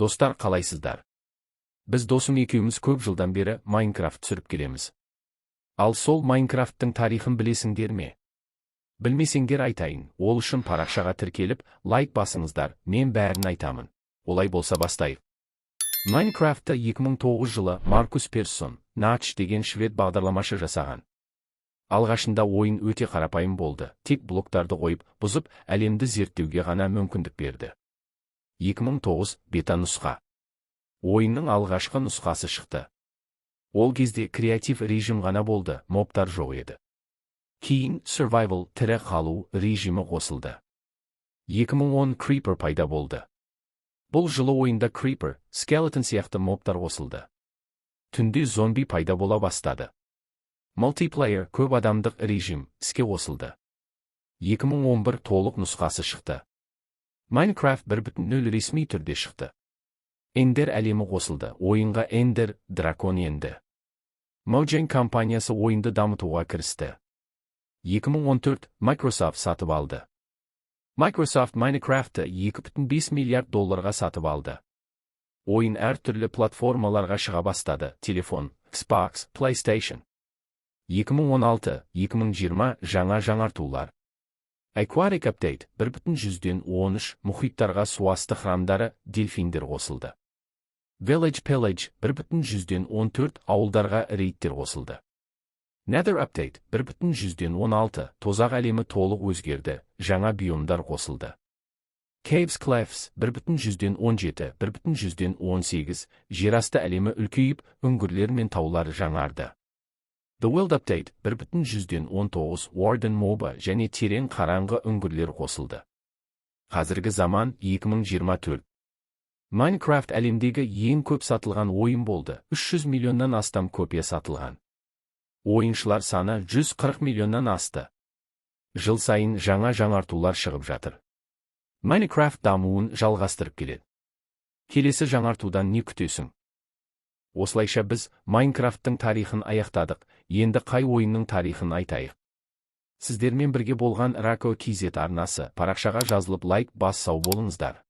Достар, қалайсыздар? Біз досым екеуміз көп жылдан бері Майнкрафт түсіріп келеміз. Ал сол Майнкрафттың тарихын білесіңдер ме? Білмесеңдер айтайын, ол үшін парақшаға тіркеліп, лайк басыңыздар, мен бәрін айтамын. Олай болса бастайық. Майнкрафтты 2009 жылы Маркус Перссон, Нач деген швед бағдарламашы жасаған. Алғашында ойын өте қарапайым болды, тек блоктарды қойып, бұзып, әлемді зерттеуге ғана мүмкіндік берді. 2009 бета нұсқа. Ойынның алғашқы нұсқасы шықты. Ол кезде креатив режим ғана болды, мобтар жоқ еді. Кейін survival тірі қалу режимі қосылды. 2010 Creeper пайда болды. Бұл жылы ойында Creeper, Skeleton сияқты мобтар қосылды. Түнде зомби пайда бола бастады. Multiplayer көп адамдық режим іске қосылды. 2011 толық нұсқасы шықты. Майнкрафт 1.0 ресми түрде шықты. Эндер әлемі қосылды, ойынға Эндер дракон енді. Mojang компаниясы ойынды дамытуға кірісті. 2014 Microsoft сатып алды. Microsoft Майнкрафтты $2.5 миллиард сатып алды. Ойын әртүрлі платформаларға шыға бастады, телефон, Xbox, PlayStation. 2016-2020 жаңа жаңартулар. Aquatic Update 1.13 мұхиттарға суасты храмдары, дельфиндер қосылды. Village Pillage 1.14 ауылдарға рейдтер қосылды. Nether Update 1.16 тозақ әлемі толық өзгерді, жаңа биомдар қосылды. Caves Clefts 1.17 1.18 жерасты әлемі үлкейіп, үңгірлер мен таулар жаңарды. The World Update 1.19 Warden моба және терең қараңғы үңгірлер қосылды. Қазіргі заман 2024. Майнкрафт әлемдегі ең көп сатылған ойын болды, 300 миллионнан астам копия сатылған. Ойыншылар саны 140 миллионнан асты. Жыл сайын жаңа жаңартулар шығып жатыр. Майнкрафт дамуын жалғастырып келеді. Келесі жаңартудан не күтесің? Осылайша біз Майнкрафттың тарихын аяқтадық, енді қай ойынның тарихын айтайық. Сіздермен бірге болған Рако KZ арнасы, парақшаға жазылып лайк бас сау болыңыздар.